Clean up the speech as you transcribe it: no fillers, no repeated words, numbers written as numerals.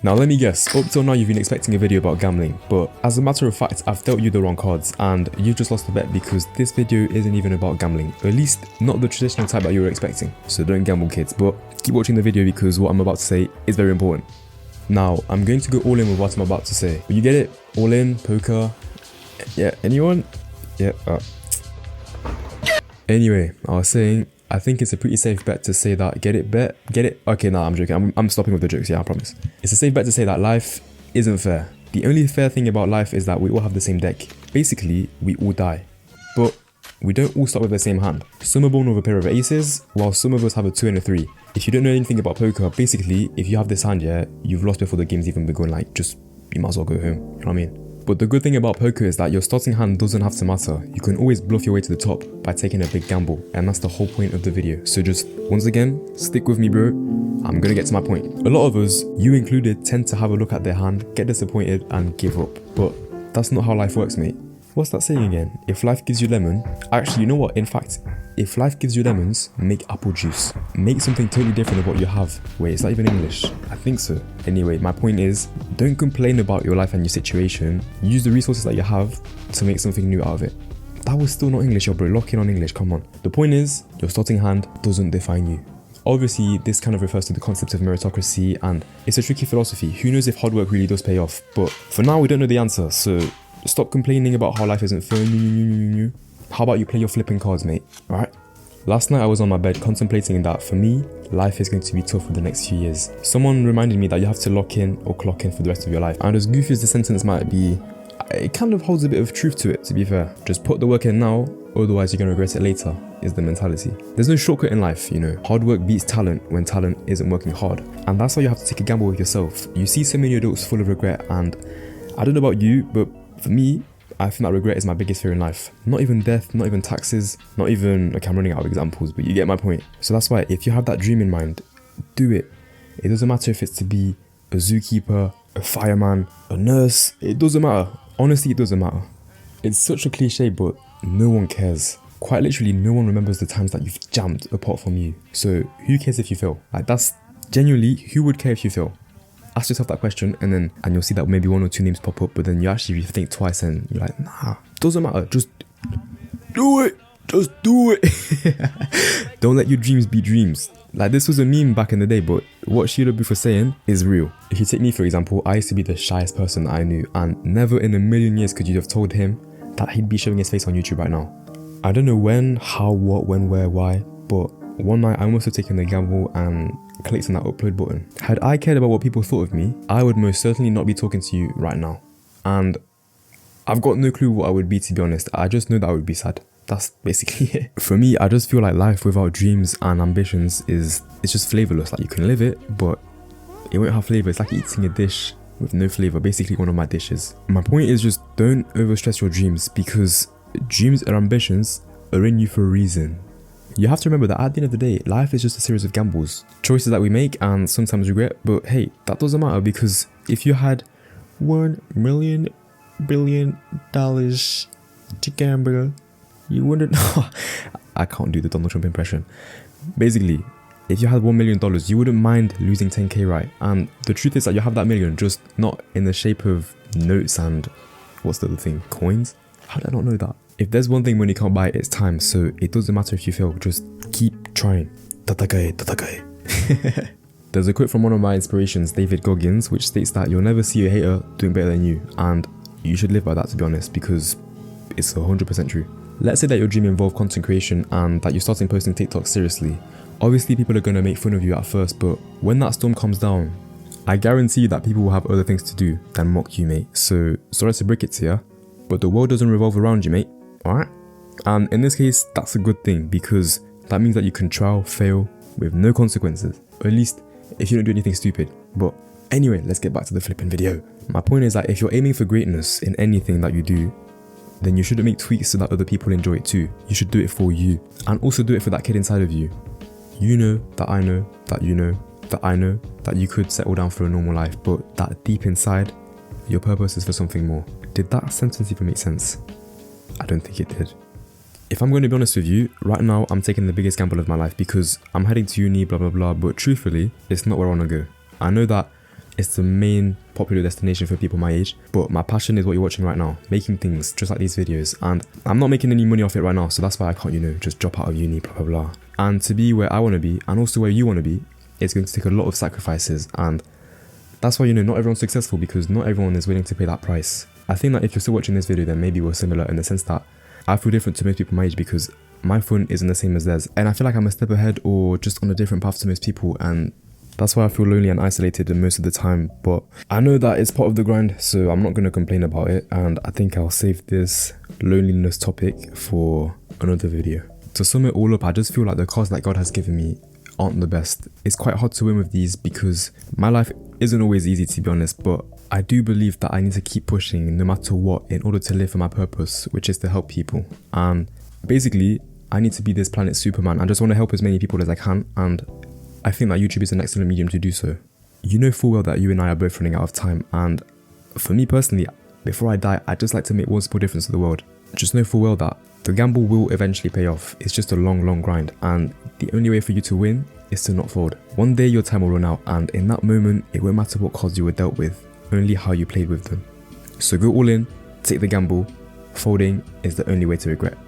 Now let me guess, up till now you've been expecting a video about gambling, but as a matter of fact I've dealt you the wrong cards and you just lost the bet because this video isn't even about gambling, or at least not the traditional type that you were expecting. So don't gamble kids, but keep watching the video because what I'm about to say is very important. Now I'm going to go all in with what I'm about to say. Will you get it? All in, poker, yeah, anyone? Yeah. Anyway, I was saying, I think it's a pretty safe bet to say that get it. Okay, nah, I'm joking. I'm stopping with the jokes. Yeah, I promise. It's a safe bet to say that life isn't fair. The only fair thing about life is that we all have the same deck. Basically, we all die, but we don't all start with the same hand. Some are born with a pair of aces, while some of us have a 2 and a 3. If you don't know anything about poker, basically, if you have this hand, yeah, you've lost before the game's even begun. Like, you might as well go home. You know what I mean? But the good thing about poker is that your starting hand doesn't have to matter. You can always bluff your way to the top by taking a big gamble, and that's the whole point of the video. So just, once again, stick with me bro, I'm gonna get to my point. A lot of us, you included, tend to have a look at their hand, get disappointed and give up. But that's not how life works, mate. What's that saying again? If life gives you lemon, actually you know what, in fact, if life gives you lemons, make apple juice. Make something totally different of what you have. Wait, is that even English? I think so. Anyway, my point is, don't complain about your life and your situation. Use the resources that you have to make something new out of it. That was still not English, yo bro, lock in on English, come on. The point is, your starting hand doesn't define you. Obviously, this kind of refers to the concept of meritocracy, and it's a tricky philosophy. Who knows if hard work really does pay off? But for now, we don't know the answer, so stop complaining about how life isn't fair. How about you play your flipping cards, mate? Alright? Last night I was on my bed contemplating that for me, life is going to be tough for the next few years. Someone reminded me that you have to lock in or clock in for the rest of your life. And as goofy as the sentence might be, it kind of holds a bit of truth to it, to be fair. Just put the work in now, otherwise you're going to regret it later, is the mentality. There's no shortcut in life, you know. Hard work beats talent when talent isn't working hard. And that's why you have to take a gamble with yourself. You see so many adults full of regret, and I don't know about you, but for me, I think that regret is my biggest fear in life. Not even death, not even taxes, not even, okay, I'm running out of examples, but you get my point. So that's why if you have that dream in mind, do it. It doesn't matter if it's to be a zookeeper, a fireman, a nurse, it doesn't matter. Honestly, it doesn't matter. It's such a cliche, but no one cares. Quite literally, no one remembers the times that you've jammed apart from you. So who cares if you fail? Like, that's genuinely, who would care if you fail? Ask yourself that question, and you'll see that maybe 1 or 2 names pop up, but then you actually think twice and you're like, nah, doesn't matter, just do it, just do it. Don't let your dreams be dreams. Like, this was a meme back in the day, but what Sheila Booth was saying is real. If you take me for example, I used to be the shyest person that I knew, and never in a million years could you have told him that he'd be showing his face on YouTube right now. I don't know when, how, what, when, where, why, but one night I must have taken the gamble and clicked on that upload button. Had I cared about what people thought of me, I would most certainly not be talking to you right now. And I've got no clue what I would be, to be honest. I just know that I would be sad. That's basically it. For me, I just feel like life without dreams and ambitions it's just flavorless. Like, you can live it, but it won't have flavor. It's like eating a dish with no flavor, basically one of my dishes. My point is just don't overstress your dreams, because dreams and ambitions are in you for a reason. You have to remember that at the end of the day, life is just a series of gambles. Choices that we make and sometimes regret, but hey, that doesn't matter, because if you had $1 billion to gamble, you wouldn't... I can't do the Donald Trump impression. Basically, if you had $1 million, you wouldn't mind losing 10k, right? And the truth is that you have that million, just not in the shape of notes and... what's the other thing? Coins? How did I not know that? If there's one thing money can't buy, it's time, so it doesn't matter if you fail, just keep trying. Tatakai. There's a quote from one of my inspirations, David Goggins, which states that you'll never see a hater doing better than you, and you should live by that, to be honest, because it's 100% true. Let's say that your dream involved content creation and that you're starting posting TikTok seriously. Obviously people are going to make fun of you at first, but when that storm comes down, I guarantee you that people will have other things to do than mock you, mate. So sorry to break it to you, but the world doesn't revolve around you, mate. Alright? And in this case, that's a good thing, because that means that you can trial, fail with no consequences. Or at least if you don't do anything stupid. But anyway, let's get back to the flipping video. My point is that if you're aiming for greatness in anything that you do, then you shouldn't make tweaks so that other people enjoy it too. You should do it for you. And also do it for that kid inside of you. You know that I know that you know that I know that you could settle down for a normal life, but that deep inside, your purpose is for something more. Did that sentence even make sense? I don't think it did. If I'm going to be honest with you, right now I'm taking the biggest gamble of my life because I'm heading to uni, blah blah blah, but truthfully, it's not where I want to go. I know that It's the main popular destination for people my age, but my passion is what you're watching right now, making things just like these videos, and I'm not making any money off it right now, so that's why I can't, just drop out of uni, blah blah blah. And to be where I want to be, and also where you want to be, it's going to take a lot of sacrifices, and that's why, not everyone's successful, because not everyone is willing to pay that price. I think that if you're still watching this video, then maybe we're similar in the sense that I feel different to most people my age because my phone isn't the same as theirs, and I feel like I'm a step ahead or just on a different path to most people, and that's why I feel lonely and isolated most of the time. But I know that it's part of the grind, so I'm not going to complain about it, and I think I'll save this loneliness topic for another video. To sum it all up, I just feel like the cards that God has given me aren't the best. It's quite hard to win with these because my life isn't always easy, to be honest, but I do believe that I need to keep pushing no matter what in order to live for my purpose, which is to help people. And basically, I need to be this planet Superman. I just want to help as many people as I can, and I think that YouTube is an excellent medium to do so. You know full well that you and I are both running out of time, and for me personally, before I die, I'd just like to make one small difference to the world. Just know full well that the gamble will eventually pay off. It's just a long grind, and the only way for you to win is to not fold. One day your time will run out, and in that moment, it won't matter what cards you were dealt with, only how you played with them. So go all in, take the gamble. Folding is the only way to regret.